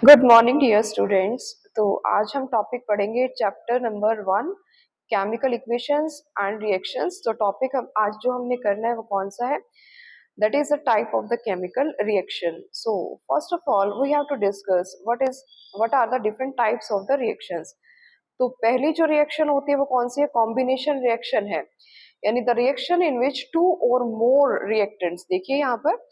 Good morning dear students. तो आज हम टॉपिक पढ़ेंगे chapter number 1 chemical equations and reactions. तो टॉपिक हम आज जो हमने करना है वो कौन सा है? That is the type of the chemical reaction. So first of all we have to discuss what are the different types of the reactions. तो पहली जो रिएक्शन होती है वो कौन सी है? कॉम्बिनेशन रिएक्शन है, यानी the reaction in which two और मोर रिएक्टेंट्स। देखिए यहाँ पर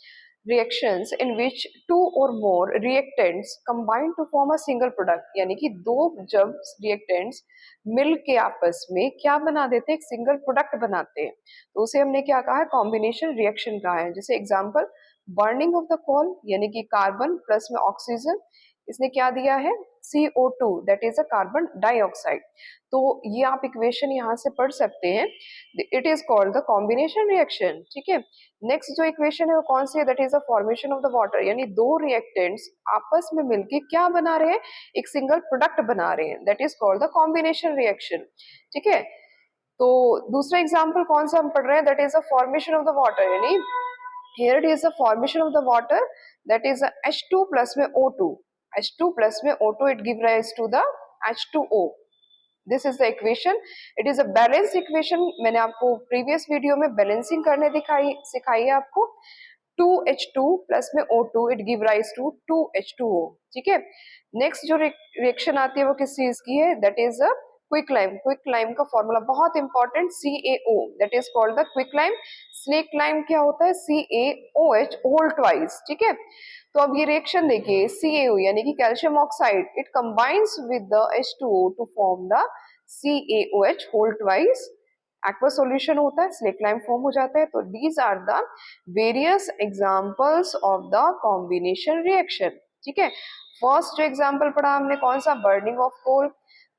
reactions in which two or more reactants combine to form a single product, यानी कि दो जब reactants मिल के आपस में क्या बना देते हैं? एक सिंगल प्रोडक्ट बनाते हैं। तो उसे हमने क्या कहा है? कॉम्बिनेशन रिएक्शन कहा है। जैसे example burning of the coal, यानी कि कार्बन प्लस में ऑक्सीजन, इसने क्या दिया है? CO2, that is a carbon dioxide. तो ये आप इक्वेशन यहाँ से पढ़ सकते हैं। It is called the combination reaction. ठीक है। नेक्स्ट जो इक्वेशन है वो कौन सी है? That is the formation of the water, यानी दो रिएक्टेंट्स आपस में मिलके क्या बना रहे हैं? एक सिंगल प्रोडक्ट बना रहे हैं। That is called the combination reaction. ठीक है। तो दूसरा एग्जांपल कौन सा हम पढ़ रहे हैं? That is the formation of the water, यानी here it is the formation of the water, that is a H2 plus में O2, H2 plus में O2, it give rise to the H2O. This is the equation. It is a balanced equation. मैंने आपको previous video में balancing करने सिखाई है आपको। 2H2 plus में O2, it give rise to 2H2O. ठीक है। नेक्स्ट जो रिएक्शन आती है वो किस चीज की है? That is a quick lime. Quick lime का फॉर्मूला बहुत important, CaO, that is called the quick lime. Slaked lime क्या होता है? CaOH whole twice. ठीक है। तो अब ये रिएक्शन देखिए, CaO यानी कि calcium oxide, it combines with the H2O to form the CaOH whole twice. Aqua solution होता है, स्नेक लाइम फॉर्म हो जाता है। तो these are the various examples of the combination reaction. ठीक है। फर्स्ट जो एग्जांपल पढ़ा हमने कौन सा? Burning of coal.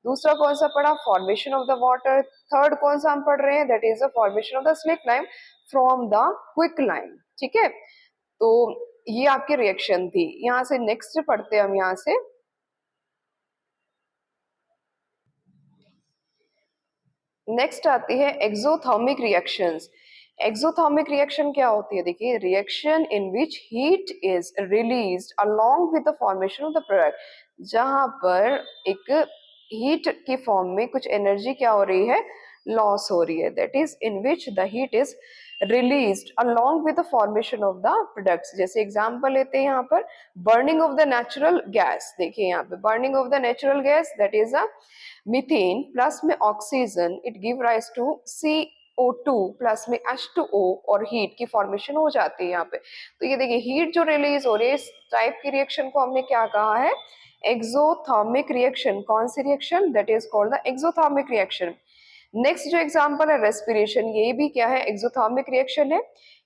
दूसरा कौन सा पढ़ा? Formation of the water. Third कौन सा हम पढ़ रहे हैं? That is the formation of the snake lime from the quick lime. ठीक है। तो ये आपकी रिएक्शन थी। यहाँ से नेक्स्ट पढ़ते हैं हम। यहाँ से नेक्स्ट आती है एक्सोथर्मिक रिएक्शंस। एक्सोथर्मिक रिएक्शन क्या होती है? देखिए, reaction in which heat is released along with the formation of the product, जहां पर एक हीट की फॉर्म में कुछ एनर्जी क्या हो रही है? लॉस हो रही है। That is in which the heat is released along with the formation of the products. जैसे एग्जांपल लेते हैं यहाँ पर burning of the natural gas. देखिए यहाँ पे burning of the natural gas, that is a methane plus में oxygen, it give rise to CO2 plus में H2O, और हीट की फॉर्मेशन हो जाती है यहाँ पे। तो ये देखिए हीट जो रिलीज हो रही है, इस टाइप की रिएक्शन को हमने क्या कहा है? Exothermic reaction. कौन सी reaction? That is called the exothermic reaction. Next जो एग्जांपल है रेस्पिरेशन, ये भी क्या है? एक्सोथर्मिक रिएक्शन है।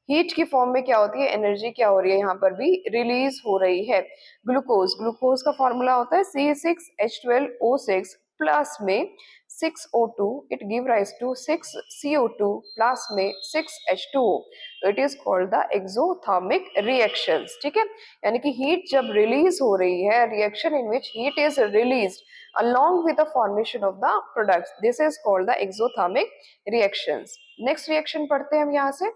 हीट की फॉर्म में क्या होती है? एनर्जी क्या हो रही है? यहाँ पर भी रिलीज हो रही है। ग्लूकोज, ग्लूकोज का फॉर्मूला होता है C6H12O6 प्लस में 6O2, it give rise to 6CO2 plus में 6H2O। तो it is called the exothermic reactions. ठीक है। यानी कि हीट जब रिलीज हो रही है, reaction in which heat is released along with the formation of the products, this is called the exothermic reactions. Next reaction पढ़ते हैं हम यहाँ से,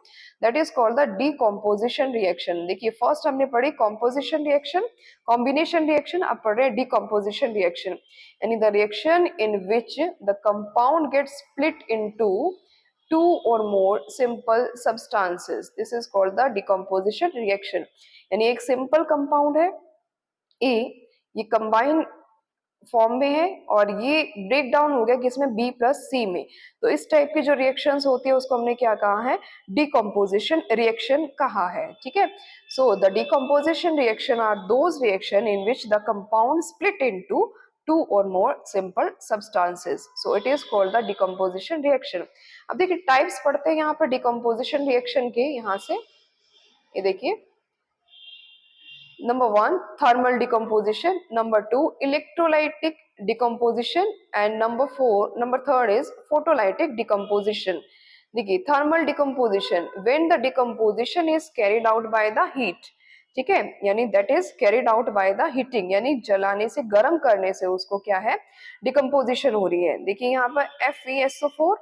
that is called the decomposition reaction. देखिए फर्स्ट हमने पढ़ी कॉम्पोजिशन रिएक्शन, कॉम्बिनेशन रिएक्शन, अब पढ़ रहे हैं डीकम्पोजिशन रिएक्शन, यानी the reaction in which the compound gets split into two or more simple substances, this is called the decomposition reaction। यानी एक सिंपल कंपाउंड है A, ये कंबाइन फॉर्म में है और ये ब्रेक डाउन हो गया किसमें? B प्लस C में। तो इस टाइप की जो रिएक्शंस होती है उसको हमने क्या कहा है? डिकम्पोजिशन रिएक्शन कहा है। ठीक है। So the decomposition reaction are those reactions in which the compound split into two और more simple substances, so it is called the decomposition reaction. अब देखिए टाइप्स पढ़ते हैं यहाँ पर डिकम्पोजिशन रिएक्शन के। यहाँ से ये देखिए, number 1 thermal decomposition, number 2 electrolytic decomposition, and number 3 is photolytic decomposition। देखिए thermal decomposition, when the decomposition is carried out by the heat। ठीक है, यानी that is carried out by the heating, यानी जलाने से, गर्म करने से उसको क्या है? डिकम्पोजिशन हो रही है। देखिए यहाँ पर FeSO4,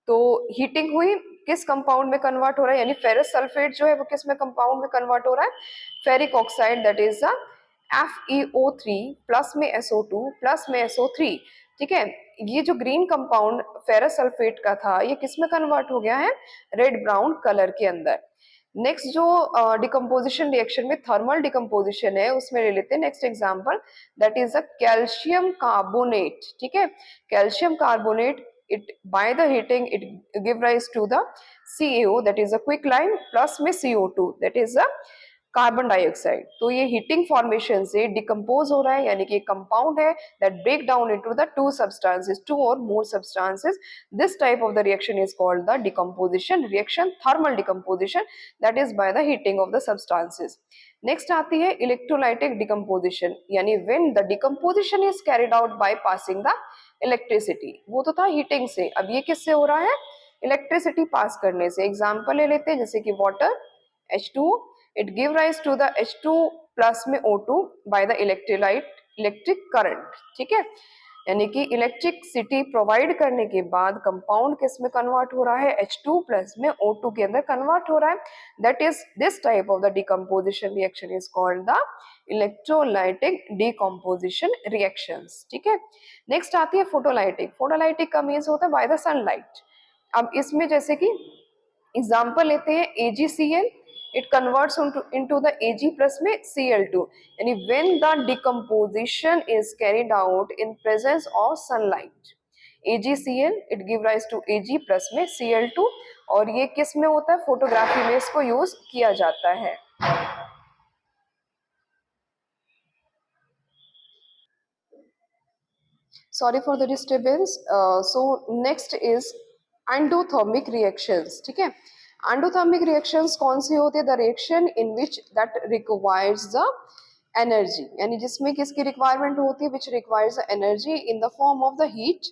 तो हीटिंग हुई, किस कंपाउंड में कन्वर्ट हो रहा है? यानी फेरस सल्फेट जो है वो किस में कंपाउंड में कन्वर्ट हो रहा है? Ferric oxide, that is the FeO3 plus में SO2 प्लस में SO3, ठीक है। ये जो ग्रीन कंपाउंड फेरस सल्फेट का था ये किस में कन्वर्ट हो गया है, रेड ब्राउन कलर के अंदर। नेक्स्ट जो डिकम्पोजिशन रिएक्शन में थर्मल डिकम्पोजिशन है उसमें ले लेते हैं next example, that is a calcium carbonate, ठीक है। Calcium carbonate, it by the heating it give rise to the CaO, that is a quicklime, plus में CO2 that is a carbon dioxide. तो ये हीटिंग फॉर्मेशन से decompose हो रहा है, यानी कि एक कंपाउंड है that break down into the two substances, two और more substances. This type of the reaction is called the decomposition reaction, thermal decomposition, that is by the heating of the substances. Next आती है electrolytic decomposition, यानी when the decomposition is carried out by passing the electricity. वो तो था heating से, अब ये किससे हो रहा है, इलेक्ट्रिसिटी पास करने से। एग्जाम्पल ले लेते हैं जैसे कि water H2, it give rise to the H2 plus में O2 by the electric current, ठीक है। यानी कि इलेक्ट्रिसिटी प्रोवाइड करने के बाद कंपाउंड किस में कन्वर्ट हो रहा है, H2 प्लस में O2 के अंदर कन्वर्ट हो रहा है। That is this type of the decomposition reaction is called the electrolytic decomposition reactions, ठीक है। नेक्स्ट आती है फोटोलाइटिक। फोटोलाइटिक का मीन्स होता है बाय द सनलाइट। अब इसमें जैसे कि एग्जाम्पल लेते हैं AgCl, it converts into the Ag plus में Cl2, यानी when the decomposition is carried out in presence of sunlight, AgCl it give rise to Ag plus में Cl2, और ये किस में होता है, फोटोग्राफी में इसको यूज किया जाता है। Sorry for the disturbance. So next is endothermic reactions, ठीक है। एंडोथर्मिक रिएक्शंस कौन सी होती है, the reaction in which that requires the energy, यानी जिसमें किसकी रिक्वायरमेंट होती है, which requires the energy in the form of the heat,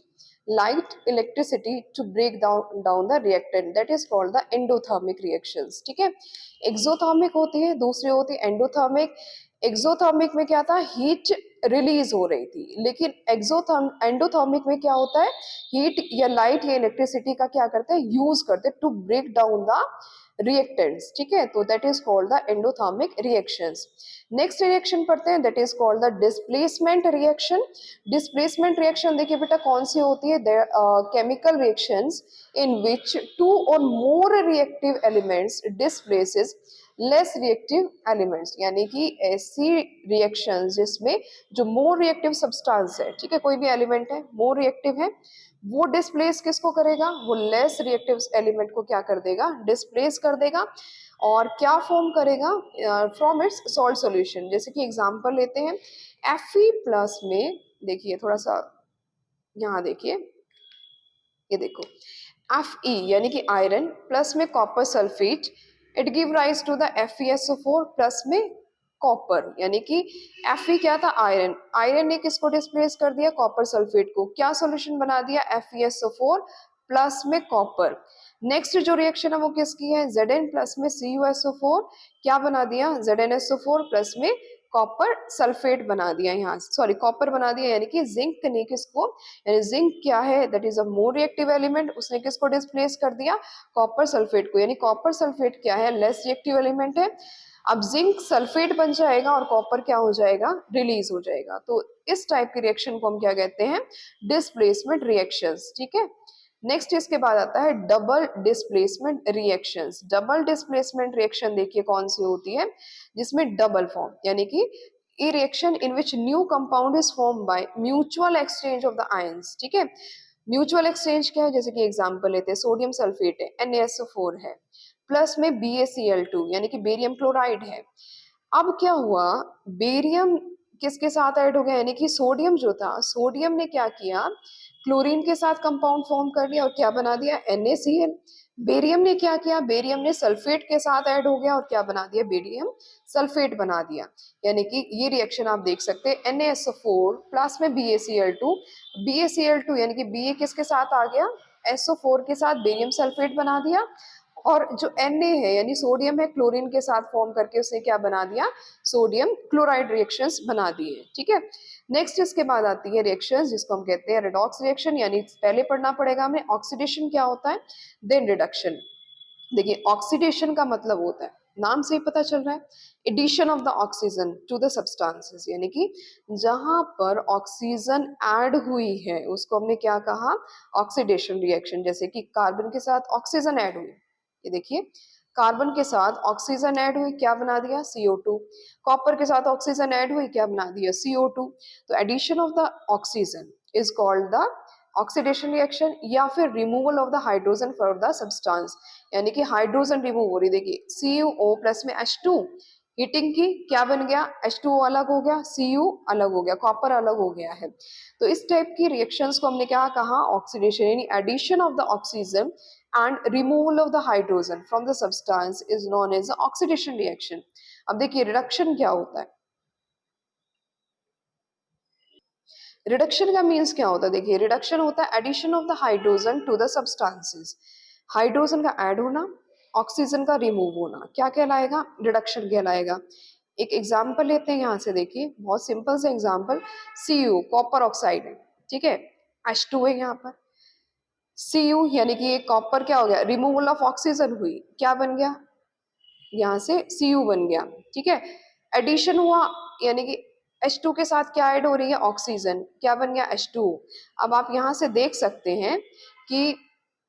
light, electricity to break down the reactant, that is called the endothermic reactions, ठीक है। Exothermic होती है, दूसरी होती है एंडोथर्मिक। एक्सोथर्मिक में क्या था, हीट रिलीज हो रही थी, लेकिन एंडोथर्मिक में क्या होता है, हीट या लाइट या इलेक्ट्रिसिटी का क्या करते हैं, यूज करते to break down the reactants, ठीक है। तो that is called the endothermic reactions. Next reaction पढ़ते हैं, that is called the displacement reaction. Displacement reaction देखिए बेटा कौन सी होती है, chemical reactions in which two और more reactive elements displaces less reactive elements, यानी कि ऐसी रिएक्शंस जिसमें जो मोर रिएक्टिव सब्सटेंस है, ठीक है, कोई भी एलिमेंट है मोर रिएक्टिव है, वो डिस्प्लेस किसको करेगा, वो लेस रिएक्टिव एलिमेंट को क्या कर देगा, डिस्प्लेस कर देगा, और क्या फॉर्म करेगा, फ्रॉम इट्स सॉल्ट सॉल्यूशन। जैसे कि एग्जांपल लेते हैं, Fe प्लस में देखिए थोड़ा सा यहाँ देखिए, ये देखो Fe यानी कि आयरन प्लस में copper sulphate, it give rise to the FeSO4 plus में कॉपर, यानी कि Fe क्या था, आयरन, आयरन ने किसको डिस्प्लेस कर दिया, कॉपर सल्फेट को, क्या सॉल्यूशन बना दिया, FeSO4 प्लस में कॉपर। नेक्स्ट जो रिएक्शन है वो किसकी है, Zn प्लस में CuSO4, क्या बना दिया, ZnSO4 प्लस में कॉपर सल्फेट बना दिया, यहाँ सॉरी कॉपर बना दिया, यानी कि जिंक ने किसको, यानी जिंक क्या है, that is a more reactive element, उसने किसको डिस्प्लेस कर दिया, कॉपर सल्फेट को, यानी कॉपर सल्फेट क्या है, लेस रिएक्टिव एलिमेंट है। अब जिंक सल्फेट बन जाएगा और कॉपर क्या हो जाएगा, रिलीज हो जाएगा। तो इस टाइप की रिएक्शन को हम क्या कहते हैं, डिस्प्लेसमेंट रिएक्शंस, ठीक है। नेक्स्ट इसके बाद आता है double displacement reactions. Double displacement reaction देखिए कौन सी होती है, जिसमें डबल फॉर्म, यानी कि ए reaction in which new compound is form by mutual exchange of the ions, ठीक है। म्यूचुअल एक्सचेंज क्या है, जैसे कि एग्जांपल लेते हैं, सोडियम सल्फेट है, NaSO4 है, प्लस में BaCl2 यानी कि बेरियम क्लोराइड है। अब क्या हुआ, बेरियम किसके साथ ऐड हो गया, यानी कि सोडियम जो था, सोडियम ने क्या किया, क्लोरीन के साथ कंपाउंड फॉर्म कर लिया और क्या बना दिया, NaCl। बेरियम ने क्या किया, बेरियम ने सल्फेट के साथ ऐड हो गया और क्या बना दिया, बेरियम सल्फेट बना दिया। यानी कि ये रिएक्शन आप देख सकते हैं, NaSO4 प्लस में BaCl2, BaCl2 यानी कि Ba किसके साथ आ गया, SO4 के साथ बेरियम सल्फेट बना दिया, और जो Na है यानी सोडियम है, क्लोरीन के साथ फॉर्म करके उसने क्या बना दिया, सोडियम क्लोराइड रिएक्शंस बना दिए, ठीक है। नेक्स्ट इसके बाद आती है रिएक्शंस जिसको हम कहते हैं रेडॉक्स रिएक्शन, यानी पहले पढ़ना पड़ेगा हमें ऑक्सीडेशन क्या होता है, देन रिडक्शन। देखिए ऑक्सीडेशन का मतलब होता है नाम से ही पता चल रहा है, addition of the oxygen to the substances, यानी कि जहां पर ऑक्सीजन ऐड हुई है उसको हमने क्या कहा, ऑक्सीडेशन रिएक्शन। जैसे कि कार्बन के साथ ऑक्सीजन ऐड हुई, ये देखिए कार्बन के साथ ऑक्सीजन ऐड हुई, क्या बना दिया, CO2। कॉपर के साथ ऑक्सीजन ऐड हुई, क्या बना दिया, CO2। तो addition of the oxygen is called the oxidation reaction, या फिर removal of the hydrogen from the substance, यानी कि हाइड्रोजन रिमूव हो रही, देखिए CuO प्लस में H2, हीटिंग की क्या बन गया, H2O अलग हो गया, Cu अलग हो गया, कॉपर अलग हो गया है। तो इस टाइप की रिएक्शंस को हमने क्या कहा, ऑक्सीडेशन, यानी addition of the oxygen and removal of the hydrogen from the substance is known as oxidation reaction. अब देखिए रिडक्शन क्या होता है, रिडक्शन का मीन्स क्या होता है, देखिए रिडक्शन होता है addition of the hydrogen to the substances, hydrogen का ऐड होना, ऑक्सीजन का रिमूव होना, क्या कहलाएगा, रिडक्शन कहलाएगा। एक एग्जांपल लेते हैं यहाँ से, देखिए बहुत सिंपल से एग्जांपल, Cu कॉपर ऑक्साइड है, ठीक है, H2 है यहाँ पर, Cu यानी कि ये कॉपर क्या हो गया, रिमूवल ऑफ ऑक्सीजन हुई, क्या बन गया, यहाँ से Cu बन गया, ठीक है। एडिशन हुआ यानी कि H2 के साथ क्या ऐड हो रही है, ऑक्सीजन, क्या बन गया, H2। अब आप यहाँ से देख सकते हैं कि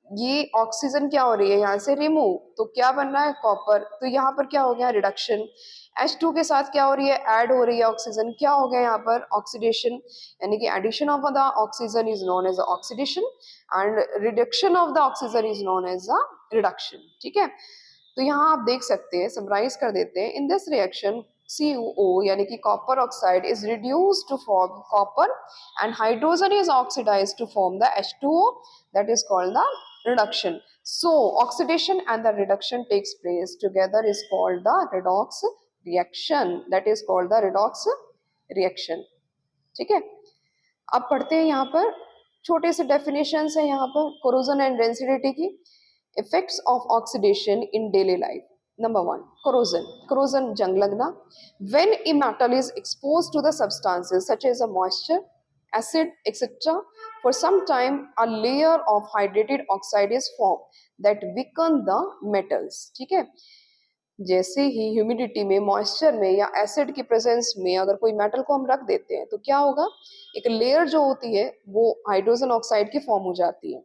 ये ऑक्सीजन क्या हो रही है, यहाँ से रिमूव, तो क्या बन रहा है, कॉपर, तो यहाँ पर क्या हो गया, रिडक्शन। H2 के साथ क्या हो रही है, ऐड हो रही है ऑक्सीजन, क्या हो गया यहाँ पर, ऑक्सीडेशन, यानी कि addition of the oxygen is known as oxidation and reduction of the oxygen is known as a reduction, ठीक है। तो यहाँ आप देख सकते हैं, समराइज कर देते हैं, इन दिस रिएक्शन CuO यानी कि copper oxide is reduced to form copper and hydrogen is oxidised to form the H2O, that is called the reduction. So oxidation and the reduction takes place together is called the redox reaction, that is called the redox reaction, ठीक है। अब पढ़ते हैं यहाँ पर छोटे से definition है यहाँ पर कोरोजन एंड डेंसिटी की। Effects of oxidation in daily life, number 1 corrosion, corrosion जंग लगना, when a metal is exposed to the substances such as a moisture, acid etc, for some time a layer of hydrated oxide is formed that weaken the metals, ठीक है। जैसे ही humidity में, moisture में या acid की presence में अगर कोई मेटल को हम रख देते हैं तो क्या होगा, एक लेयर जो होती है वो हाइड्रोजन ऑक्साइड की फॉर्म हो जाती है,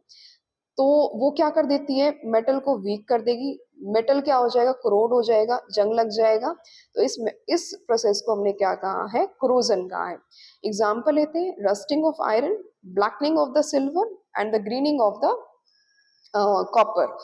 तो वो क्या कर देती है, मेटल को वीक कर देगी, मेटल क्या हो जाएगा, कोरोड हो जाएगा, जंग लग जाएगा। तो इस प्रोसेस को हमने क्या कहा है, कोरोजन कहा है। एग्जाम्पल लेते हैं, rusting of iron, blackening of the silver and the grinning of the copper,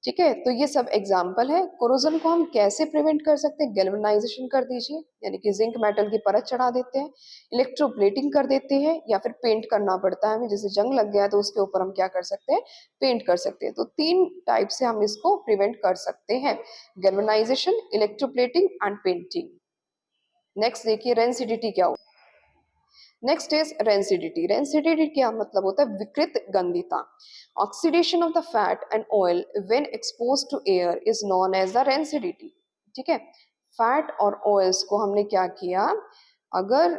ठीक है। तो ये सब एग्जाम्पल है। कोरोजन को हम कैसे प्रिवेंट कर सकते हैं, गैल्वेनाइजेशन कर दीजिए, यानी कि जिंक मेटल की परत चढ़ा देते हैं, इलेक्ट्रोप्लेटिंग कर देते हैं, या फिर पेंट करना पड़ता है हमें, जैसे जंग लग गया है तो उसके ऊपर हम क्या कर सकते हैं, पेंट कर सकते हैं। तो 3 टाइप से हम इसको प्रिवेंट कर सकते हैं, galvanisation, electroplating and painting. Next देखिए रेंसिडिटी क्या हो, नेक्स्ट इज रेंसिडिटी। रेंसिडिटी क्या मतलब होता है, विकृत गंधिता। Oxidation of the fat and oil when exposed to air is known as the rancidity, ठीक है। फैट और ऑयल्स को हमने क्या किया, अगर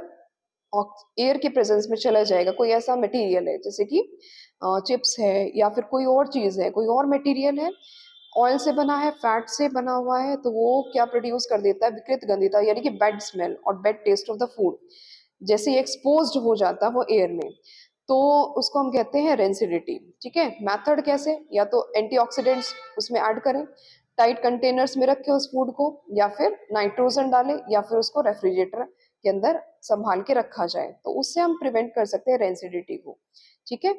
एयर के प्रेजेंस में चला जाएगा, कोई ऐसा मटेरियल है जैसे कि चिप्स है या फिर कोई और चीज है, कोई और मटेरियल है, ऑयल से बना है, फैट से बना हुआ है, तो वो क्या प्रोड्यूस कर देता है, विकृत गंधिता, यानी कि बैड स्मेल और bad taste of the food. जैसे एक्सपोज्ड हो जाता है वो एयर में, तो उसको हम कहते हैं रेंसिडिटी, ठीक है। मेथड कैसे, या तो एंटीऑक्सीडेंट्स उसमें ऐड करें, टाइट कंटेनर्स में रखें उस फूड को, या फिर नाइट्रोजन डालें, या फिर उसको रेफ्रिजरेटर के अंदर संभाल के रखा जाए, तो उससे हम प्रिवेंट कर सकते हैं रेंसिडिटी को, ठीक है।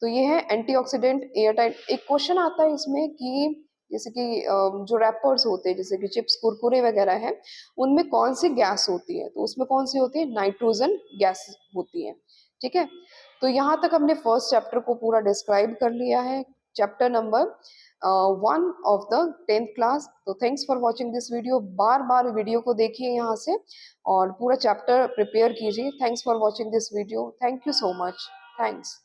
तो ये है एंटीऑक्सीडेंट एयर टाइट। एक क्वेश्चन आता है इसमें कि जैसे कि जो रैपर्स होते हैं जैसे कि चिप्स कुरकुरे वगैरह है, उनमें कौन सी गैस होती है, तो उसमें कौन सी होती है, नाइट्रोजन गैस होती है, ठीक है। तो यहाँ तक हमने फर्स्ट चैप्टर को पूरा डिस्क्राइब कर लिया है, chapter number 1 of the 10th class. तो thanks for watching this video, बार बार वीडियो को देखिए यहाँ से और पूरा चैप्टर प्रिपेयर कीजिए। Thanks for watching this video, thank you so much, thanks.